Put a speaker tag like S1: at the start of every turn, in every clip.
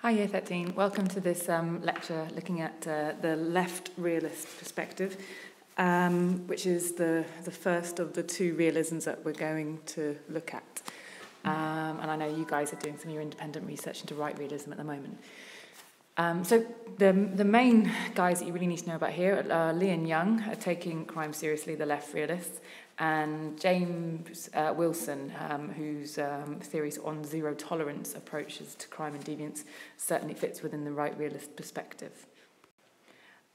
S1: Hi Year 13, welcome to this lecture looking at the left realist perspective, which is the first of the two realisms that we're going to look at. And I know you guys are doing some of your independent research into right realism at the moment. So the main guys that you really need to know about here are Lee and Young, are taking crime seriously, the left realists, and James Wilson, whose theories on zero tolerance approaches to crime and deviance certainly fits within the right realist perspective.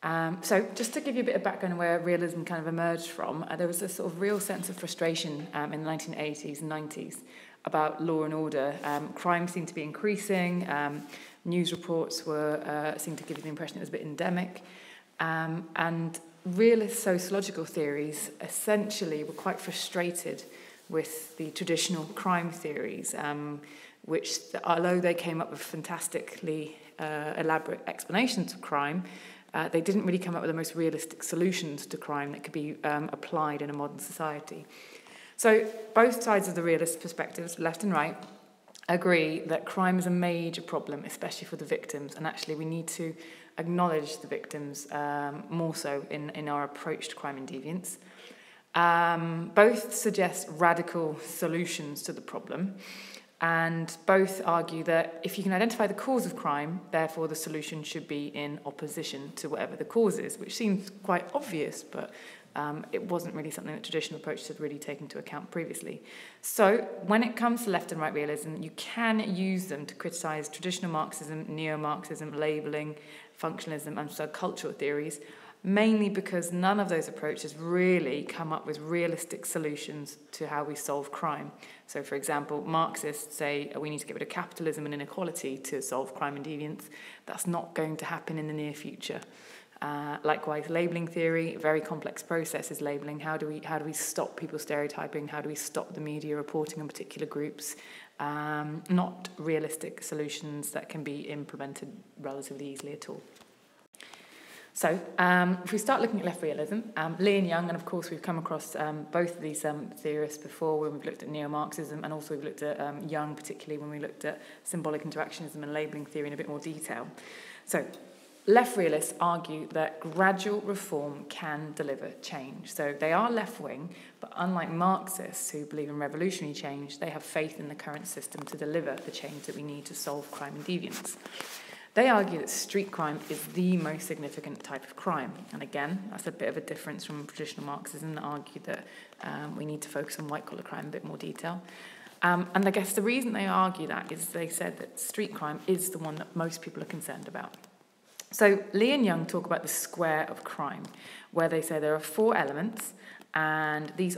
S1: So just to give you a bit of background on where realism kind of emerged from, there was a sort of real sense of frustration in the 1980s and 90s about law and order. Crime seemed to be increasing. News reports seemed to give you the impression it was a bit endemic. And realist sociological theories essentially were quite frustrated with the traditional crime theories, which, although they came up with fantastically elaborate explanations of crime, they didn't really come up with the most realistic solutions to crime that could be applied in a modern society. So both sides of the realist perspectives, left and right, agree that crime is a major problem, especially for the victims, and actually we need to acknowledge the victims more so in our approach to crime and deviance. Both suggest radical solutions to the problem, and both argue that if you can identify the cause of crime, therefore the solution should be in opposition to whatever the cause is, which seems quite obvious, but it wasn't really something that traditional approaches had really taken into account previously. So when it comes to left and right realism, you can use them to criticise traditional Marxism, neo-Marxism, labelling, functionalism and subcultural theories, mainly because none of those approaches really come up with realistic solutions to how we solve crime. So, for example, Marxists say we need to get rid of capitalism and inequality to solve crime and deviance. That's not going to happen in the near future. Likewise, labelling theory, very complex process is labelling. How do we stop people stereotyping? How do we stop the media reporting on particular groups? Not realistic solutions that can be implemented relatively easily at all. So, if we start looking at left realism, Lee and Young, and of course we've come across both of these theorists before when we've looked at neo-Marxism, and also we've looked at Young, particularly when we looked at symbolic interactionism and labelling theory in a bit more detail. So, left realists argue that gradual reform can deliver change. So they are left-wing, but unlike Marxists who believe in revolutionary change, they have faith in the current system to deliver the change that we need to solve crime and deviance. They argue that street crime is the most significant type of crime. And again, that's a bit of a difference from traditional Marxism that argue that we need to focus on white-collar crime in a bit more detail. And I guess the reason they argue that is they said that street crime is the one that most people are concerned about. So Lee and Young talk about the square of crime, where they say there are four elements, and these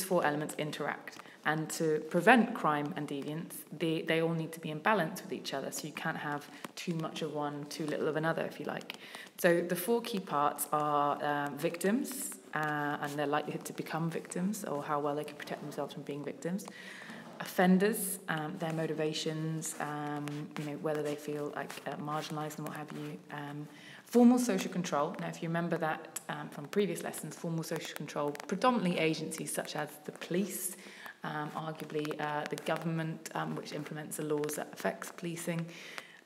S1: four elements interact. And to prevent crime and deviance, they all need to be in balance with each other, so you can't have too much of one, too little of another, if you like. So the four key parts are victims, and their likelihood to become victims, or how well they can protect themselves from being victims. Offenders, their motivations, whether they feel like marginalised and what have you. Formal social control. Now, if you remember that from previous lessons, formal social control, predominantly agencies such as the police, arguably the government, which implements the laws that affects policing,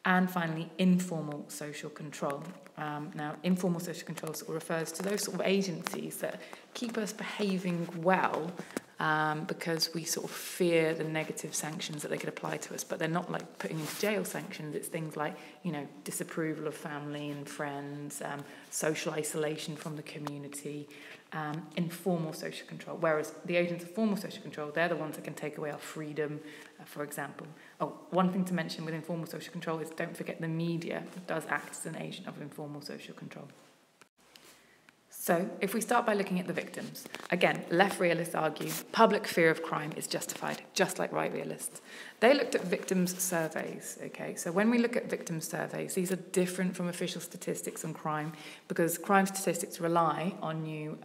S1: and finally, informal social control. Now, informal social control sort of refers to those sort of agencies that keep us behaving well, because we sort of fear the negative sanctions that they could apply to us, but they're not like putting into jail sanctions. It's things like, disapproval of family and friends, social isolation from the community, informal social control. Whereas the agents of formal social control, they're the ones that can take away our freedom, for example. Oh, one thing to mention with informal social control is don't forget the media does act as an agent of informal social control. So, if we start by looking at the victims, again, left realists argue public fear of crime is justified, just like right realists. They looked at victims' surveys, okay? So when we look at victims' surveys, these are different from official statistics on crime, because crime statistics rely on you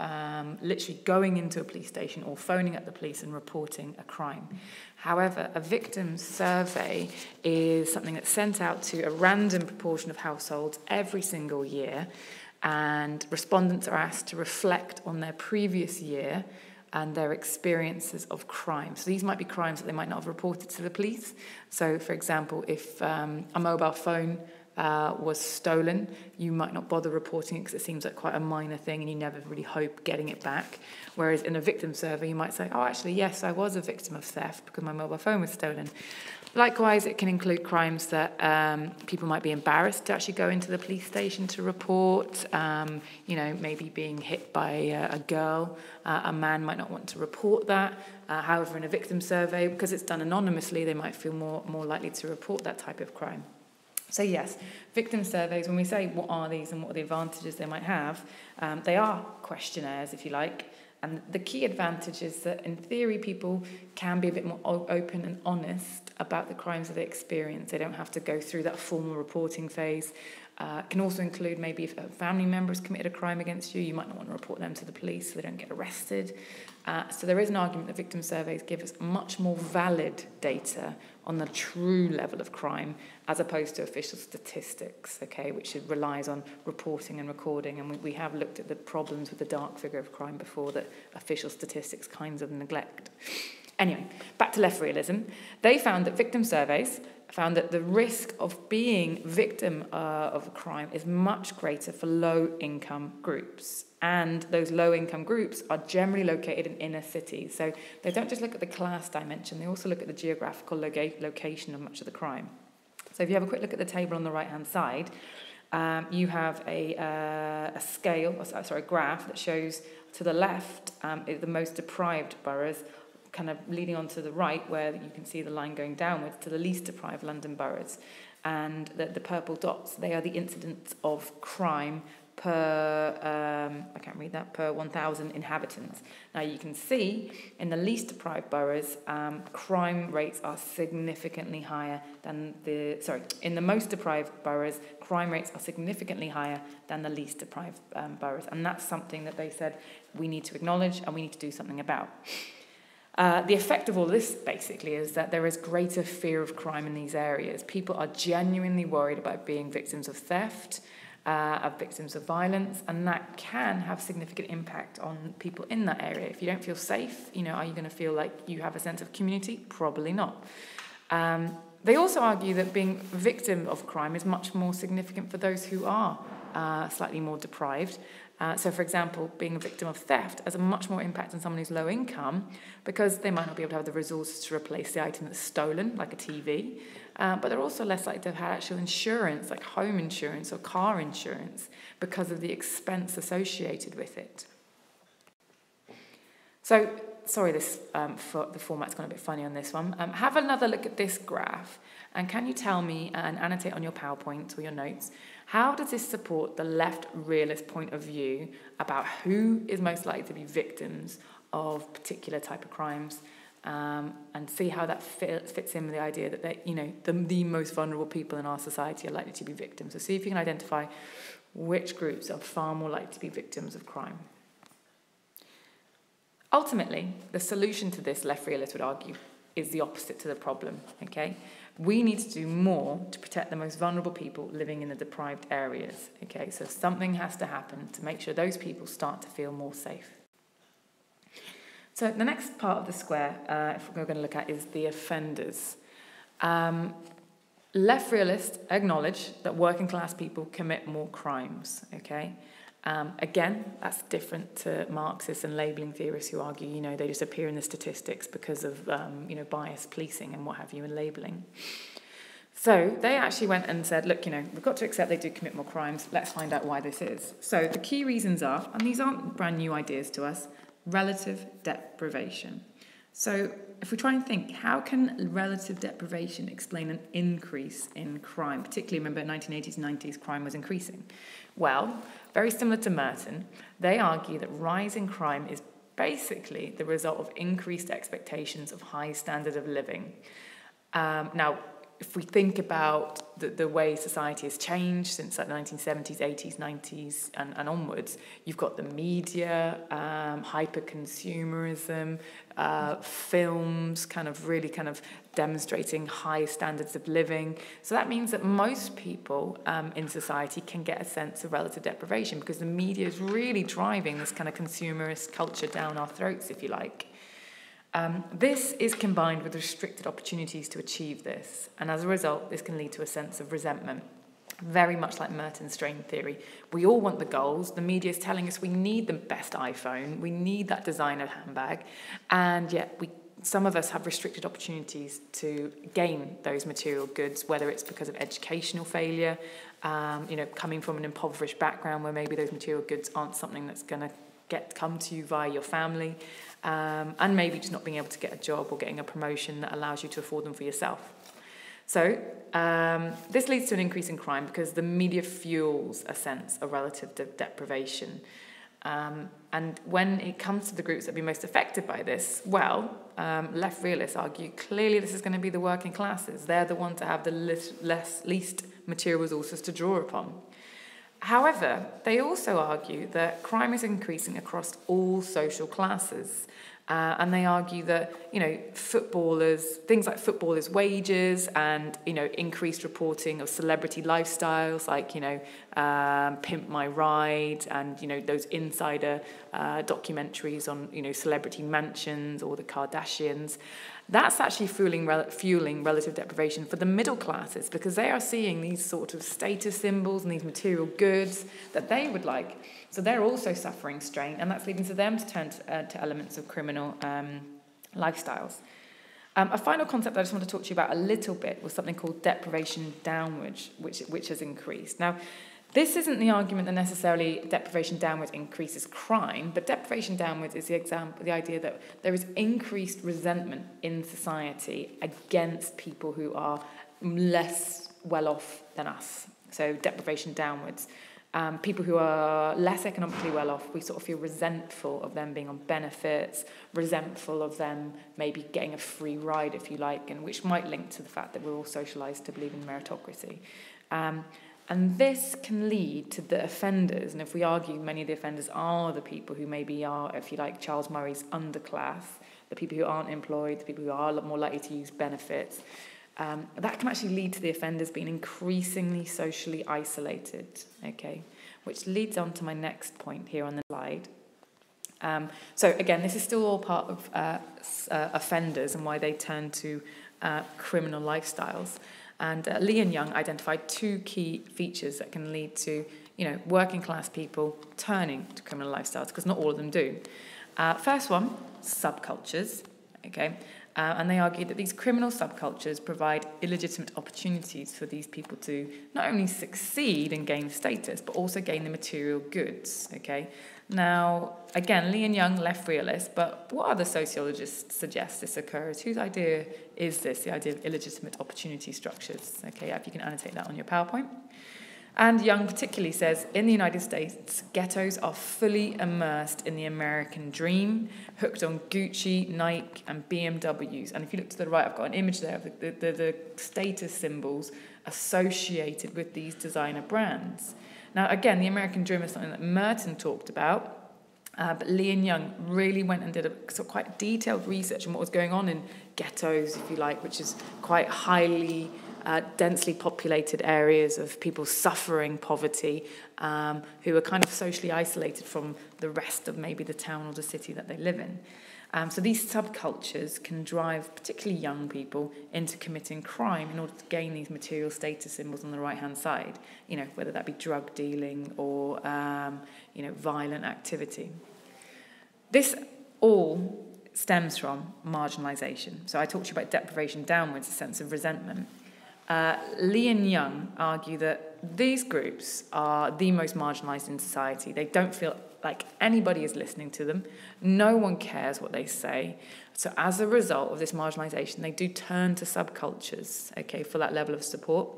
S1: literally going into a police station or phoning up the police and reporting a crime. However, a victims' survey is something that's sent out to a random proportion of households every single year, and respondents are asked to reflect on their previous year and their experiences of crime. So these might be crimes that they might not have reported to the police. So, for example, if a mobile phone was stolen, you might not bother reporting it because it seems like quite a minor thing and you never really hope getting it back. Whereas in a victim survey, you might say, oh, actually, yes, I was a victim of theft because my mobile phone was stolen. Likewise, it can include crimes that people might be embarrassed to actually go into the police station to report, maybe being hit by a girl. A man might not want to report that. However, in a victim survey, because it's done anonymously, they might feel more likely to report that type of crime. So yes, victim surveys, when we say what are these and what are the advantages they might have, they are questionnaires, if you like. And the key advantage is that, in theory, people can be a bit more open and honest about the crimes that they experience. They don't have to go through that formal reporting phase. It can also include maybe if a family member has committed a crime against you, you might not want to report them to the police so they don't get arrested. So there is an argument that victim surveys give us much more valid data on the true level of crime as opposed to official statistics, okay, which relies on reporting and recording. And we have looked at the problems with the dark figure of crime before that official statistics kinds of neglect. Anyway, back to left realism. They found that victim surveys found that the risk of being victim of a crime is much greater for low-income groups. And those low-income groups are generally located in inner cities. So they don't just look at the class dimension, they also look at the geographical location of much of the crime. So if you have a quick look at the table on the right-hand side, you have a graph that shows to the left the most deprived boroughs, kind of leading on to the right, where you can see the line going downwards to the least deprived London boroughs. And the purple dots, they are the incidence of crime per 1,000 inhabitants. Now you can see in the least deprived boroughs, crime rates are significantly higher than in the most deprived boroughs, crime rates are significantly higher than the least deprived boroughs. And that's something that they said we need to acknowledge and we need to do something about. The effect of all this, basically, is that there is greater fear of crime in these areas. People are genuinely worried about being victims of theft, of victims of violence, and that can have significant impact on people in that area. If you don't feel safe, are you going to feel like you have a sense of community? Probably not. They also argue that being a victim of crime is much more significant for those who are slightly more deprived. So, for example, being a victim of theft has a much more impact on someone who's low income because they might not be able to have the resources to replace the item that's stolen, like a TV, but they're also less likely to have actual insurance, like home insurance or car insurance, because of the expense associated with it. So, sorry, the format's gone a bit funny on this one. Have another look at this graph, and can you tell me, and annotate on your PowerPoint or your notes, how does this support the left realist point of view about who is most likely to be victims of particular type of crimes, and see how that fits in with the idea that the most vulnerable people in our society are likely to be victims. So see if you can identify which groups are far more likely to be victims of crime. Ultimately, the solution to this, left realist would argue, is the opposite to the problem, okay? We need to do more to protect the most vulnerable people living in the deprived areas, okay? So something has to happen to make sure those people start to feel more safe. So the next part of the square, if we're going to look at, is the offenders. Left realists acknowledge that working class people commit more crimes, okay? Again, that's different to Marxists and labelling theorists who argue, they just appear in the statistics because of, biased policing and what have you, and labelling. So they actually went and said, look, we've got to accept they do commit more crimes. Let's find out why this is. So the key reasons are, and these aren't brand new ideas to us, relative deprivation. So if we try and think, how can relative deprivation explain an increase in crime? Particularly, remember, in 1980s and 90s, crime was increasing. Well, very similar to Merton, they argue that rising crime is basically the result of increased expectations of high standard of living. Now, if we think about the way society has changed since like the 1970s, 80s, 90s and onwards, you've got the media, hyper-consumerism, films kind of really kind of demonstrating high standards of living. So that means that most people in society can get a sense of relative deprivation because the media is really driving this kind of consumerist culture down our throats, if you like. This is combined with restricted opportunities to achieve this, and as a result, this can lead to a sense of resentment, very much like Merton's strain theory. We all want the goals. The media is telling us we need the best iPhone, we need that designer handbag, and yet some of us have restricted opportunities to gain those material goods, whether it's because of educational failure, coming from an impoverished background where maybe those material goods aren't something that's going to come to you via your family, and maybe just not being able to get a job or getting a promotion that allows you to afford them for yourself. So this leads to an increase in crime because the media fuels a sense of relative deprivation. And when it comes to the groups that will be most affected by this, left realists argue clearly this is going to be the working classes. They're the ones that have the least material resources to draw upon. However, they also argue that crime is increasing across all social classes. And they argue that, things like footballers' wages and, increased reporting of celebrity lifestyles like, Pimp My Ride and, those insider documentaries on, celebrity mansions or the Kardashians. That's actually fueling relative deprivation for the middle classes because they are seeing these sort of status symbols and these material goods that they would like. So they're also suffering strain, and that's leading to them to turn to elements of criminal lifestyles. A final concept I just want to talk to you about a little bit was something called deprivation downwards, which has increased. Now, this isn't the argument that necessarily deprivation downwards increases crime, but deprivation downwards is the idea that there is increased resentment in society against people who are less well off than us. So deprivation downwards. People who are less economically well off, we sort of feel resentful of them being on benefits, resentful of them maybe getting a free ride, if you like, and which might link to the fact that we're all socialised to believe in meritocracy. And this can lead to the offenders, and if we argue many of the offenders are the people who maybe are, if you like, Charles Murray's underclass, the people who aren't employed, the people who are more likely to use benefits, that can actually lead to the offenders being increasingly socially isolated, okay? Which leads on to my next point here on the slide. So again, this is still all part of offenders and why they turn to criminal lifestyles. And Lee and Young identified two key features that can lead to, working class people turning to criminal lifestyles, because not all of them do. First one, subcultures, okay? And they argued that these criminal subcultures provide illegitimate opportunities for these people to not only succeed and gain status, but also gain the material goods, okay? Now, again, Lee and Young left realists, but what other sociologists suggest this occurs? Whose idea is this, the idea of illegitimate opportunity structures? Okay, if you can annotate that on your PowerPoint. And Young particularly says, in the United States, ghettos are fully immersed in the American dream, hooked on Gucci, Nike, and BMWs. And if you look to the right, I've got an image there of the status symbols associated with these designer brands. Now, again, the American dream is something that Merton talked about, but Lee and Young really went and did a sort of quite detailed research on what was going on in ghettos, if you like, which is quite highly densely populated areas of people suffering poverty, who are kind of socially isolated from the rest of maybe the town or the city that they live in. So these subcultures can drive particularly young people into committing crime in order to gain these material status symbols on the right-hand side, whether that be drug dealing or, violent activity. This all stems from marginalisation. So I talked to you about deprivation downwards, a sense of resentment. Lee and Young argue that these groups are the most marginalised in society. They don't feel like anybody is listening to them. No one cares what they say. So as a result of this marginalisation, they do turn to subcultures, okay, for that level of support.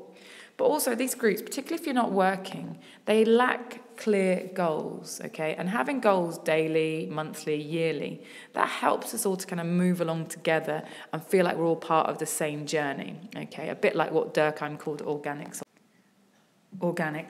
S1: But also these groups, particularly if you're not working, they lack clear goals, okay? And having goals daily, monthly, yearly, that helps us all to kind of move along together and feel like we're all part of the same journey, okay? A bit like what Durkheim called organic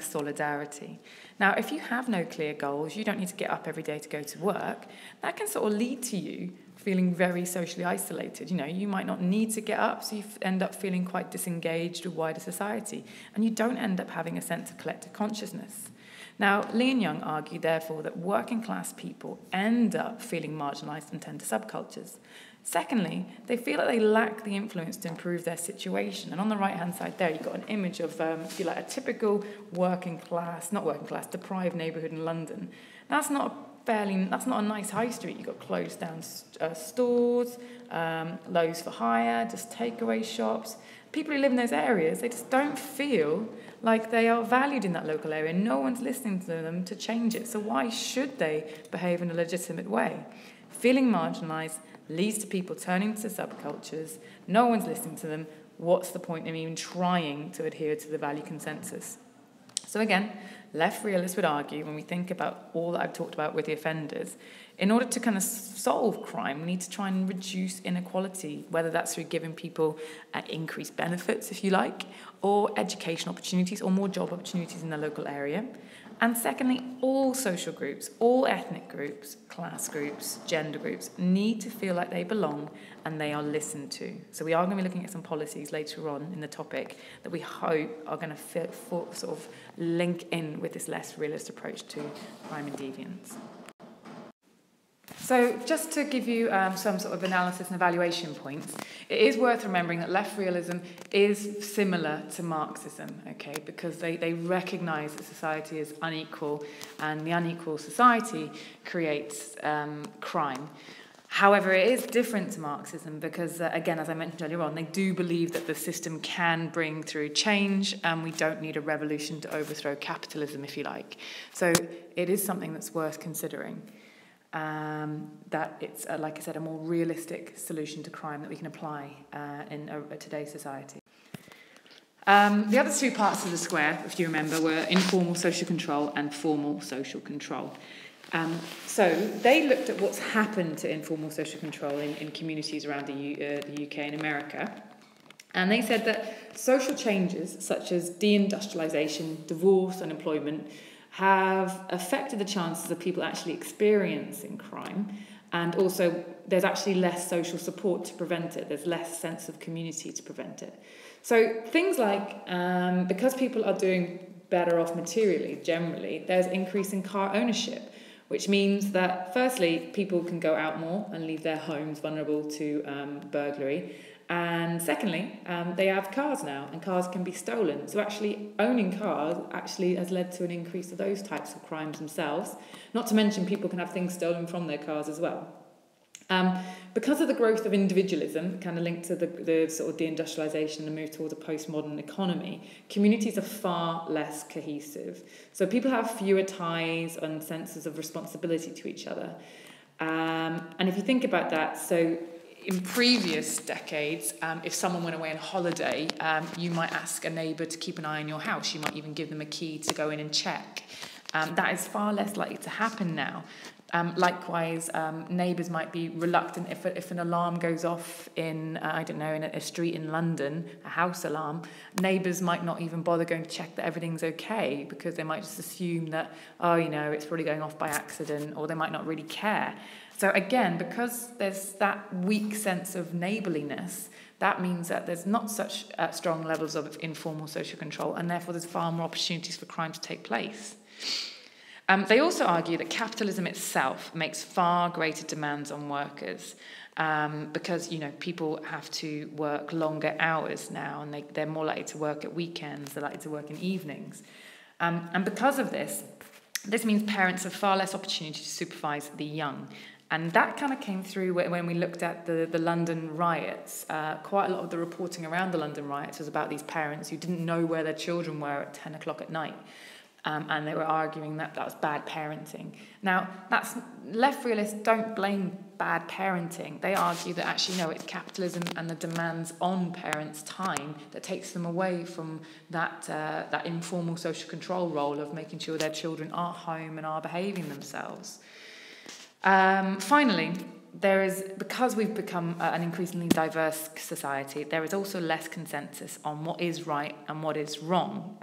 S1: solidarity. Now, if you have no clear goals, you don't need to get up every day to go to work, that can sort of lead to you feeling very socially isolated. You know, you might not need to get up, so you end up feeling quite disengaged with wider society, and you don't end up having a sense of collective consciousness. Now, Lee and Young argue, therefore, that working class people end up feeling marginalised and tend to subcultures. Secondly, they feel like they lack the influence to improve their situation. And on the right-hand side there, you've got an image of, if you like, a typical deprived neighbourhood in London. That's not a nice high street. You've got closed down stores, lows for hire, just takeaway shops. People who live in those areas, they just don't feel like they are valued in that local area. No one's listening to them to change it. So why should they behave in a legitimate way? Feeling marginalised leads to people turning to subcultures. No one's listening to them. What's the point in even trying to adhere to the value consensus? So again, left realists would argue, when we think about all that I've talked about with the offenders, in order to kind of solve crime, we need to try and reduce inequality, whether that's through giving people increased benefits, if you like, or education opportunities or more job opportunities in the local area. And secondly, all social groups, all ethnic groups, class groups, gender groups need to feel like they belong and they are listened to. So we are going to be looking at some policies later on in the topic that we hope are going to sort of link in with this less realist approach to crime and deviance. So just to give you some sort of analysis and evaluation points, it is worth remembering that left realism is similar to Marxism, okay, because they recognise that society is unequal and the unequal society creates crime. However, it is different to Marxism because, again, as I mentioned earlier on, they do believe that the system can bring through change and we don't need a revolution to overthrow capitalism, if you like. So it is something that's worth considering. That it's, like I said, a more realistic solution to crime that we can apply in today's society. The other two parts of the square, if you remember, were informal social control and formal social control. So they looked at what's happened to informal social control in communities around the UK and America. And they said that social changes such as deindustrialisation, divorce, unemployment have affected the chances of people actually experiencing crime, and also there's actually less social support to prevent it. There's less sense of community to prevent it. So things like, because people are doing better off materially, generally, there's increasing car ownership, which means that firstly, people can go out more and leave their homes vulnerable to burglary. And secondly, they have cars now, and cars can be stolen. So actually owning cars actually has led to an increase of those types of crimes themselves. Not to mention people can have things stolen from their cars as well. Because of the growth of individualism, kind of linked to the sort of deindustrialisation and move towards a postmodern economy, communities are far less cohesive. So people have fewer ties and senses of responsibility to each other. And if you think about that, so in previous decades, if someone went away on holiday, you might ask a neighbour to keep an eye on your house. You might even give them a key to go in and check. That is far less likely to happen now. Likewise, neighbours might be reluctant if an alarm goes off in, in a street in London, a house alarm, neighbours might not even bother going to check that everything's okay because they might just assume that, it's probably going off by accident, or they might not really care. So again, because there's that weak sense of neighbourliness, that means that there's not such strong levels of informal social control, and therefore there's far more opportunities for crime to take place. They also argue that capitalism itself makes far greater demands on workers because, people have to work longer hours now, and they're more likely to work at weekends, they're likely to work in evenings. And because of this means parents have far less opportunity to supervise the young. And that kind of came through when we looked at the London riots. Quite a lot of the reporting around the London riots was about these parents who didn't know where their children were at 10 o'clock at night. And they were arguing that that was bad parenting. Now, left realists don't blame bad parenting. They argue that actually, no, it's capitalism and the demands on parents' time that takes them away from that informal social control role of making sure their children are home and are behaving themselves. Finally, because we've become an increasingly diverse society, there is also less consensus on what is right and what is wrong,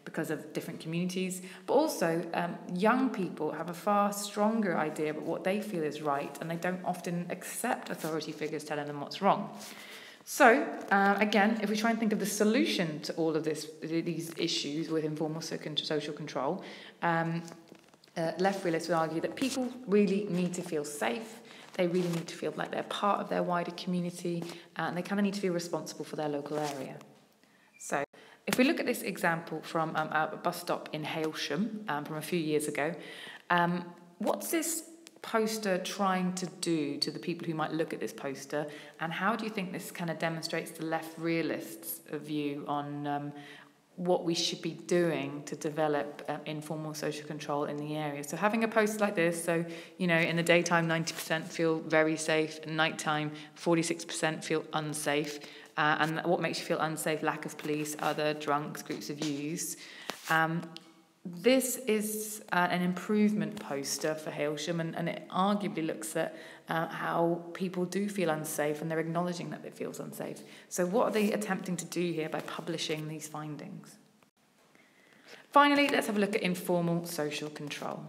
S1: because of different communities. But also, young people have a far stronger idea about what they feel is right, and they don't often accept authority figures telling them what's wrong. So, again, if we try and think of the solution to all of these issues with informal social control, left realists would argue that people really need to feel safe. They really need to feel like they're part of their wider community, and they kind of need to feel responsible for their local area. So if we look at this example from a bus stop in Hailsham from a few years ago, what's this poster trying to do to the people who might look at this poster, and how do you think this kind of demonstrates the left realists' view on what we should be doing to develop informal social control in the area? So having a poster like this, so, in the daytime 90% feel very safe, and nighttime 46% feel unsafe, and what makes you feel unsafe? Lack of police, other drunks, groups of youths. This is an improvement poster for Hailsham, and it arguably looks at how people do feel unsafe, and they're acknowledging that it feels unsafe. So what are they attempting to do here by publishing these findings? Finally, let's have a look at informal social control.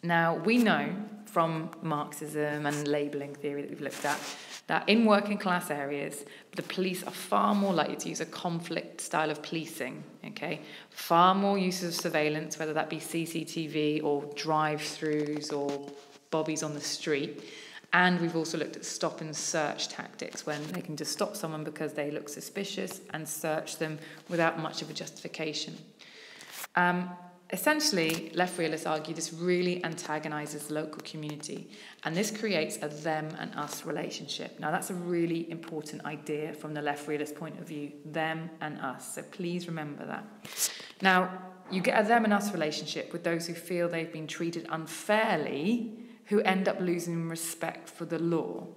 S1: Now, we know from Marxism and labelling theory that we've looked at that in working class areas, the police are far more likely to use a conflict style of policing, okay? Far more use of surveillance, whether that be CCTV or drive-throughs or bobbies on the street. And we've also looked at stop and search tactics, when they can just stop someone because they look suspicious and search them without much of a justification. Essentially, left realists argue this really antagonises the local community, and this creates a them and us relationship. Now, that's a really important idea from the left realist point of view, them and us, so please remember that. Now, you get a them and us relationship with those who feel they've been treated unfairly, who end up losing respect for the law.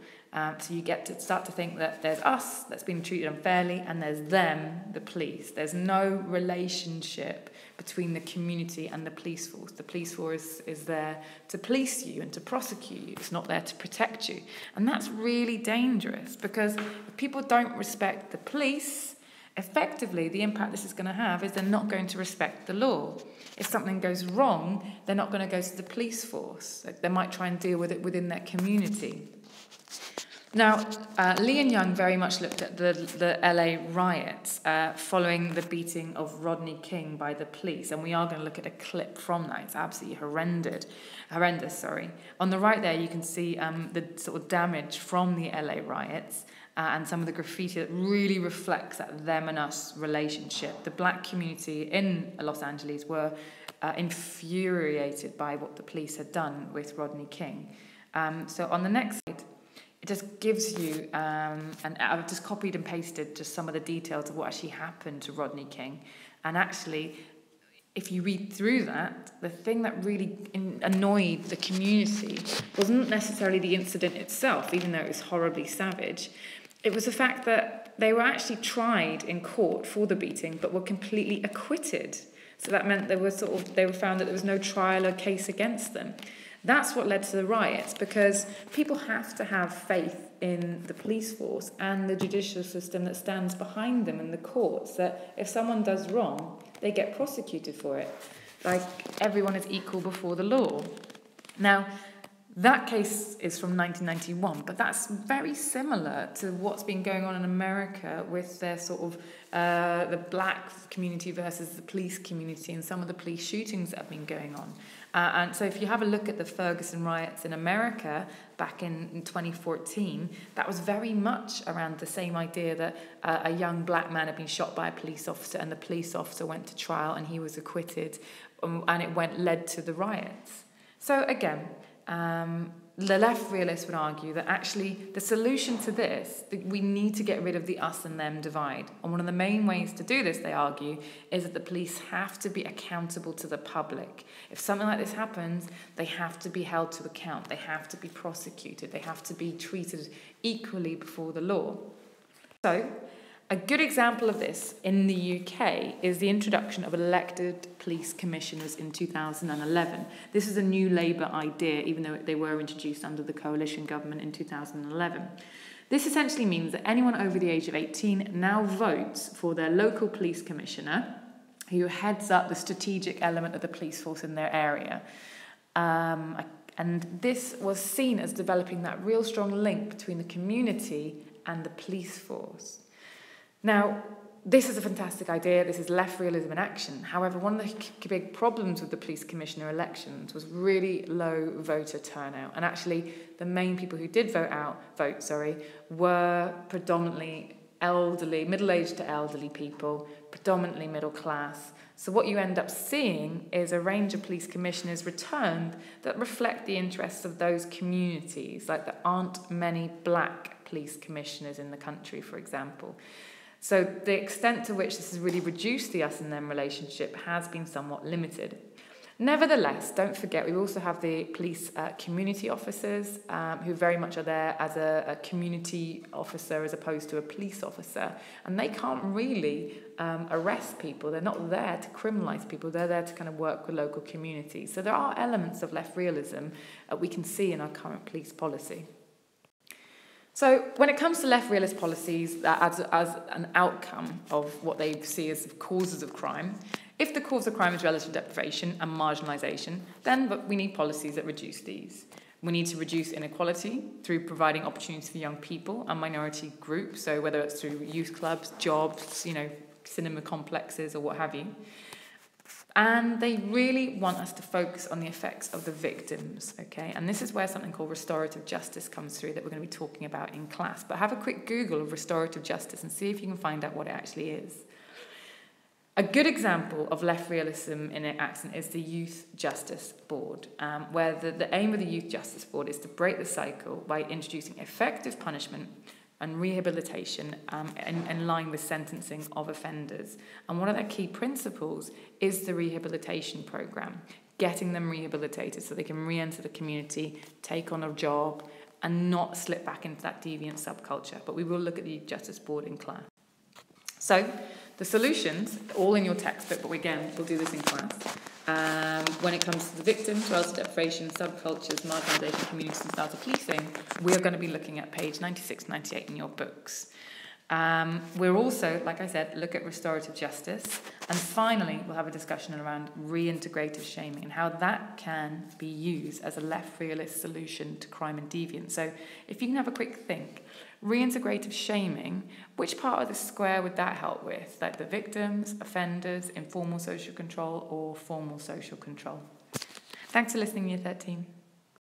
S1: So you get to start to think that there's us that's been treated unfairly, and there's them, the police. There's no relationship between the community and the police force. The police force is there to police you and to prosecute you. It's not there to protect you. And that's really dangerous, because if people don't respect the police, effectively the impact this is going to have is they're not going to respect the law. If something goes wrong, they're not going to go to the police force. They might try and deal with it within their community. Now, Lee and Young very much looked at the LA riots following the beating of Rodney King by the police, and we are going to look at a clip from that. It's absolutely horrendous. On the right there, you can see the sort of damage from the LA riots and some of the graffiti that really reflects that them and us relationship. The black community in Los Angeles were infuriated by what the police had done with Rodney King. So on the next slide, it just gives you, and I've just copied and pasted just some of the details of what actually happened to Rodney King. And actually, if you read through that, the thing that really annoyed the community wasn't necessarily the incident itself, even though it was horribly savage. It was the fact that they were actually tried in court for the beating, but were completely acquitted. So that meant they were found that there was no trial or case against them. That's what led to the riots, because people have to have faith in the police force and the judicial system that stands behind them in the courts, that if someone does wrong, they get prosecuted for it. Like, everyone is equal before the law. Now, that case is from 1991, but that's very similar to what's been going on in America with their sort of the black community versus the police community, and some of the police shootings that have been going on. And so if you have a look at the Ferguson riots in America back in 2014, that was very much around the same idea that a young black man had been shot by a police officer, and the police officer went to trial and he was acquitted, and it led to the riots. So again, the left realists would argue that actually the solution to this, we need to get rid of the us and them divide. And one of the main ways to do this, they argue, is that the police have to be accountable to the public. If something like this happens, they have to be held to account. They have to be prosecuted. They have to be treated equally before the law. So, a good example of this in the UK is the introduction of elected police commissioners in 2011. This is a new Labour idea, even though they were introduced under the coalition government in 2011. This essentially means that anyone over the age of 18 now votes for their local police commissioner, who heads up the strategic element of the police force in their area. And this was seen as developing that real strong link between the community and the police force. Now, this is a fantastic idea. This is left realism in action. However, one of the big problems with the police commissioner elections was really low voter turnout. And actually, the main people who did vote were predominantly elderly, middle-aged to elderly people, predominantly middle class. So what you end up seeing is a range of police commissioners returned that reflect the interests of those communities. Like there aren't many black police commissioners in the country, for example. So the extent to which this has really reduced the us and them relationship has been somewhat limited. Nevertheless, don't forget, we also have the police community officers who very much are there as a community officer as opposed to a police officer. And they can't really arrest people. They're not there to criminalise people. They're there to kind of work with local communities. So there are elements of left realism we can see in our current police policy. So when it comes to left realist policies as an outcome of what they see as causes of crime, if the cause of crime is relative deprivation and marginalisation, then we need policies that reduce these. We need to reduce inequality through providing opportunities for young people and minority groups, so whether it's through youth clubs, jobs, cinema complexes or what have you. And they really want us to focus on the effects of the victims, okay? And this is where something called restorative justice comes through that we're going to be talking about in class. But have a quick Google of restorative justice and see if you can find out what it actually is. A good example of left realism in action is the Youth Justice Board, where the aim of the Youth Justice Board is to break the cycle by introducing effective punishment and rehabilitation in line with sentencing of offenders. And one of their key principles is the rehabilitation program, getting them rehabilitated so they can re-enter the community, take on a job, and not slip back into that deviant subculture. But we will look at the Youth Justice Board in class. So, the solutions, all in your textbook, but again, we'll do this in class. When it comes to the victims, relative deprivation, subcultures, marginalisation, communities and styles of policing, we're going to be looking at page 96, 98 in your books. We're also, like I said, look at restorative justice. And finally, we'll have a discussion around reintegrative shaming and how that can be used as a left realist solution to crime and deviance. So if you can have a quick think, reintegrative shaming, which part of the square would that help with? Like the victims, offenders, informal social control, or formal social control? Thanks for listening, Year 13.